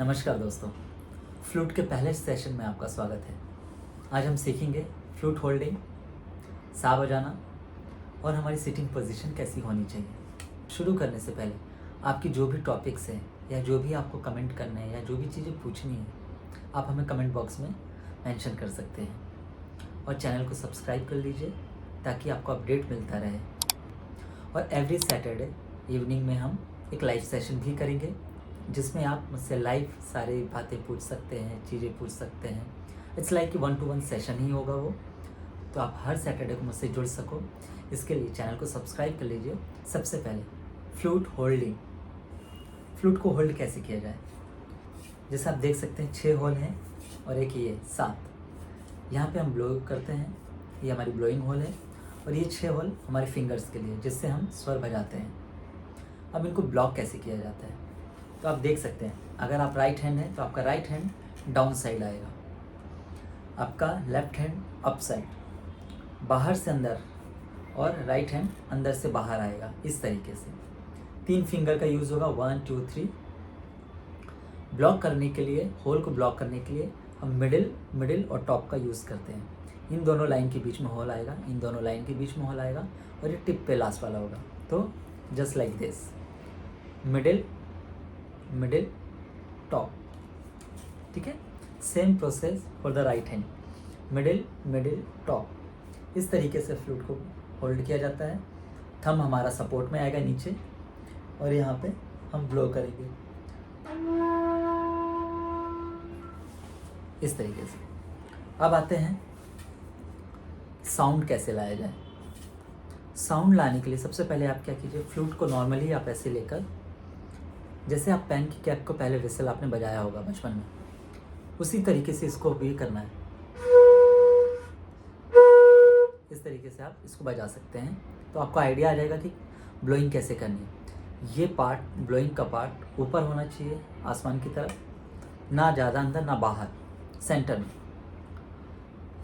नमस्कार दोस्तों, फ्लूट के पहले सेशन में आपका स्वागत है। आज हम सीखेंगे फ्लूट होल्डिंग, सा बजाना और हमारी सिटिंग पोजीशन कैसी होनी चाहिए। शुरू करने से पहले आपकी जो भी टॉपिक्स हैं या जो भी आपको कमेंट करने हैं या जो भी चीज़ें पूछनी है, आप हमें कमेंट बॉक्स में मेंशन कर सकते हैं और चैनल को सब्सक्राइब कर लीजिए ताकि आपको अपडेट मिलता रहे। और एवरी सैटरडे इवनिंग में हम एक लाइव सेशन भी करेंगे जिसमें आप मुझसे लाइव सारी बातें पूछ सकते हैं, चीज़ें पूछ सकते हैं। इट्स लाइक कि 1-to-1 सेशन ही होगा वो, तो आप हर सैटरडे को मुझसे जुड़ सको, इसके लिए चैनल को सब्सक्राइब कर लीजिए। सबसे पहले फ्लूट होल्डिंग, फ्लूट को होल्ड कैसे किया जाए। जैसे आप देख सकते हैं 6 होल हैं और एक ये 7। यहाँ पे हम ब्लो करते हैं, ये हमारी ब्लोइंग होल है और ये 6 होल हमारे फिंगर्स के लिए जिससे हम स्वर बजाते हैं। अब इनको ब्लॉक कैसे किया जाता है, तो आप देख सकते हैं अगर आप राइट हैंड है तो आपका राइट हैंड डाउन साइड आएगा, आपका लेफ्ट हैंड अप साइड, बाहर से अंदर, और राइट हैंड अंदर से बाहर आएगा। इस तरीके से 3 फिंगर का यूज़ होगा, 1 2 3। ब्लॉक करने के लिए, होल को ब्लॉक करने के लिए हम मिडिल और टॉप का यूज़ करते हैं। इन दोनों लाइन के बीच में होल आएगा, इन दोनों लाइन के बीच में होल आएगा और ये टिप पे लास्ट वाला होगा। तो just like this, middle top. ठीक है, same process for the right hand, middle top. इस तरीके से फ्लूट को होल्ड किया जाता है। थंब हमारा सपोर्ट में आएगा नीचे और यहाँ पे हम ब्लो करेंगे इस तरीके से। अब आते हैं साउंड कैसे लाया जाए। साउंड लाने के लिए सबसे पहले आप क्या कीजिए, फ्लूट को नॉर्मली आप ऐसे लेकर, जैसे आप पेन की कैप को पहले विसल आपने बजाया होगा बचपन में, उसी तरीके से इसको भी करना है। इस तरीके से आप इसको बजा सकते हैं तो आपको आइडिया आ जाएगा कि ब्लोइंग कैसे करनी है। ये पार्ट, ब्लोइंग का पार्ट ऊपर होना चाहिए आसमान की तरफ, ना ज़्यादा अंदर ना बाहर, सेंटर में।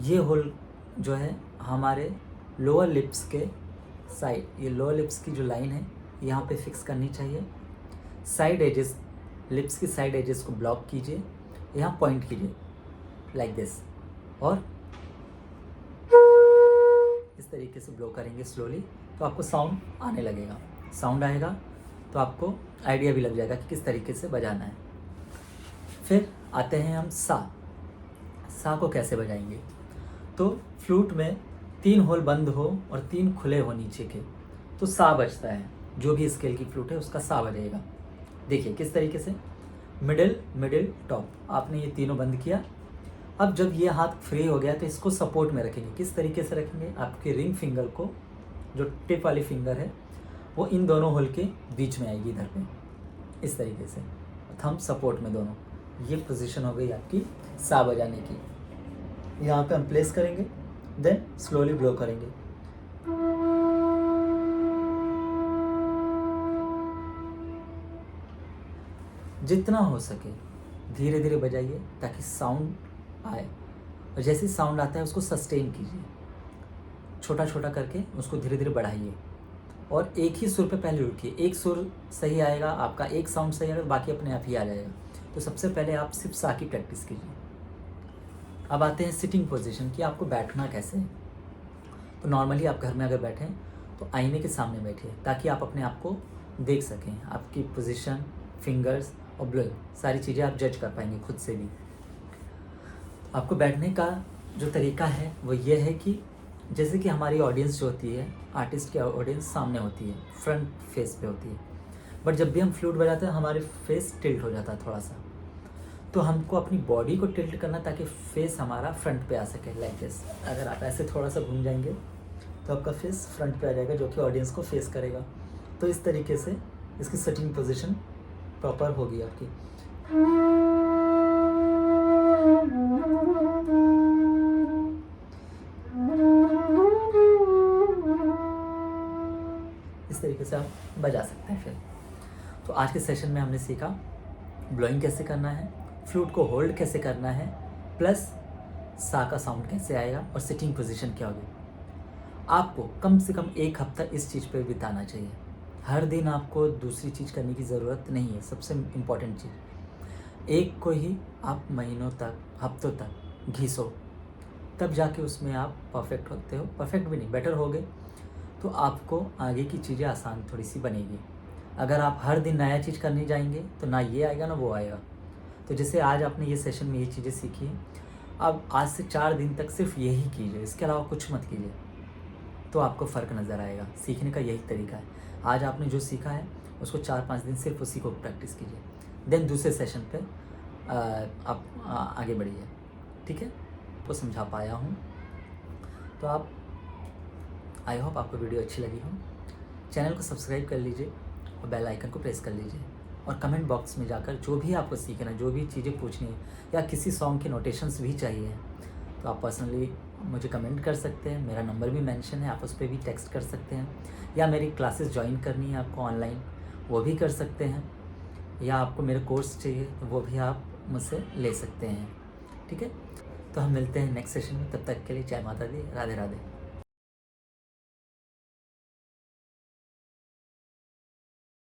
ये होल जो है हमारे लोअर लिप्स के साइड, ये लोअर लिप्स की जो लाइन है यहाँ पे फिक्स करनी चाहिए। साइड एजेस, लिप्स की साइड एजेस को ब्लॉक कीजिए, यहाँ पॉइंट कीजिए लाइक दिस, और इस तरीके से ब्लो करेंगे स्लोली तो आपको साउंड आने लगेगा। साउंड आएगा तो आपको आइडिया भी लग जाएगा कि किस तरीके से बजाना है। फिर आते हैं हम सा को कैसे बजाएंगे। तो फ्लूट में 3 होल बंद हो और 3 खुले हो नीचे के, तो सा बजता है। जो भी स्केल की फ्लूट है उसका सा बजेगा। देखिए किस तरीके से, मिडिल टॉप, आपने ये तीनों बंद किया। अब जब ये हाथ फ्री हो गया तो इसको सपोर्ट में रखेंगे। किस तरीके से रखेंगे, आपके रिंग फिंगर को, जो टिप वाली फिंगर है वो इन दोनों होल के बीच में आएगी इधर पे, इस तरीके से, थंब सपोर्ट में दोनों। ये पोजीशन हो गई आपकी सा बजाने की। यहाँ पे हम प्लेस करेंगे, देन स्लोली ब्लो करेंगे। जितना हो सके धीरे धीरे बजाइए ताकि साउंड आए, और जैसे साउंड आता है उसको सस्टेन कीजिए, छोटा छोटा करके उसको धीरे धीरे बढ़ाइए और एक ही सुर पे पहले रुकिए। एक सुर सही आएगा आपका, एक साउंड सही आएगा, बाकी अपने आप ही आ जाएगा। तो सबसे पहले आप सिर्फ सा की प्रैक्टिस कीजिए। अब आते हैं सिटिंग पोजीशन कि आपको बैठना कैसे है। तो नॉर्मली आप घर में अगर बैठें तो आईने के सामने बैठिए ताकि आप अपने आप को देख सकें, आपकी पोजीशन, फिंगर्स और ब्लोइंग, सारी चीज़ें आप जज कर पाएंगे खुद से भी। आपको बैठने का जो तरीका है वो ये है कि जैसे कि हमारी ऑडियंस जो होती है, आर्टिस्ट की ऑडियंस सामने होती है, फ्रंट फेस पे होती है, बट जब भी हम फ्लूट बजाते हैं हमारे फेस टिल्ट हो जाता है थोड़ा सा। तो हमको अपनी बॉडी को टिल्ट करना ताकि फेस हमारा फ्रंट पे आ सके, लाइक दिस। अगर आप ऐसे थोड़ा सा घूम जाएंगे तो आपका फेस फ्रंट पे आ जाएगा जो कि ऑडियंस को फेस करेगा। तो इस तरीके से इसकी सिटिंग पोजीशन प्रॉपर होगी आपकी। इस तरीके से आप बजा सकते हैं। फिर तो आज के सेशन में हमने सीखा ब्लोइंग कैसे करना है, फ्लूट को होल्ड कैसे करना है, प्लस सा का साउंड कैसे आएगा और सिटिंग पोजीशन क्या होगी। आपको कम से कम 1 हफ्ता इस चीज़ पे बिताना चाहिए। हर दिन आपको दूसरी चीज़ करने की ज़रूरत नहीं है। सबसे इम्पॉर्टेंट चीज़, एक को ही आप महीनों तक, हफ्तों तक घिसो, तब जाके उसमें आप परफेक्ट होते हो। परफेक्ट भी नहीं, बेटर होगे, तो आपको आगे की चीज़ें आसान थोड़ी सी बनेगी। अगर आप हर दिन नया चीज़ करने जाएंगे तो ना ये आएगा ना वो आएगा। तो जैसे आज आपने ये सेशन में ये चीज़ें सीखी, अब आज से 4 दिन तक सिर्फ यही कीजिए, इसके अलावा कुछ मत कीजिए, तो आपको फ़र्क नज़र आएगा। सीखने का यही तरीका है। आज आपने जो सीखा है उसको 4-5 दिन सिर्फ उसी को प्रैक्टिस कीजिए, देन दूसरे सेशन पे आप आगे बढ़िए। ठीक है, तो समझा पाया हूँ। तो आप, आई होप आपको वीडियो अच्छी लगी हो। चैनल को सब्सक्राइब कर लीजिए और बेल आइकन को प्रेस कर लीजिए, और कमेंट बॉक्स में जाकर जो भी आपको सीखना, जो भी चीज़ें पूछनी है, या किसी सॉन्ग के नोटेशंस भी चाहिए तो आप पर्सनली मुझे कमेंट कर सकते हैं। मेरा नंबर भी मेंशन है, आप उस पर भी टेक्स्ट कर सकते हैं, या मेरी क्लासेस ज्वाइन करनी है आपको ऑनलाइन, वो भी कर सकते हैं, या आपको मेरे कोर्स चाहिए तो वो भी आप मुझसे ले सकते हैं। ठीक है, तो हम मिलते हैं नेक्स्ट सेशन में। तब तक के लिए जय माता दी, राधे राधे।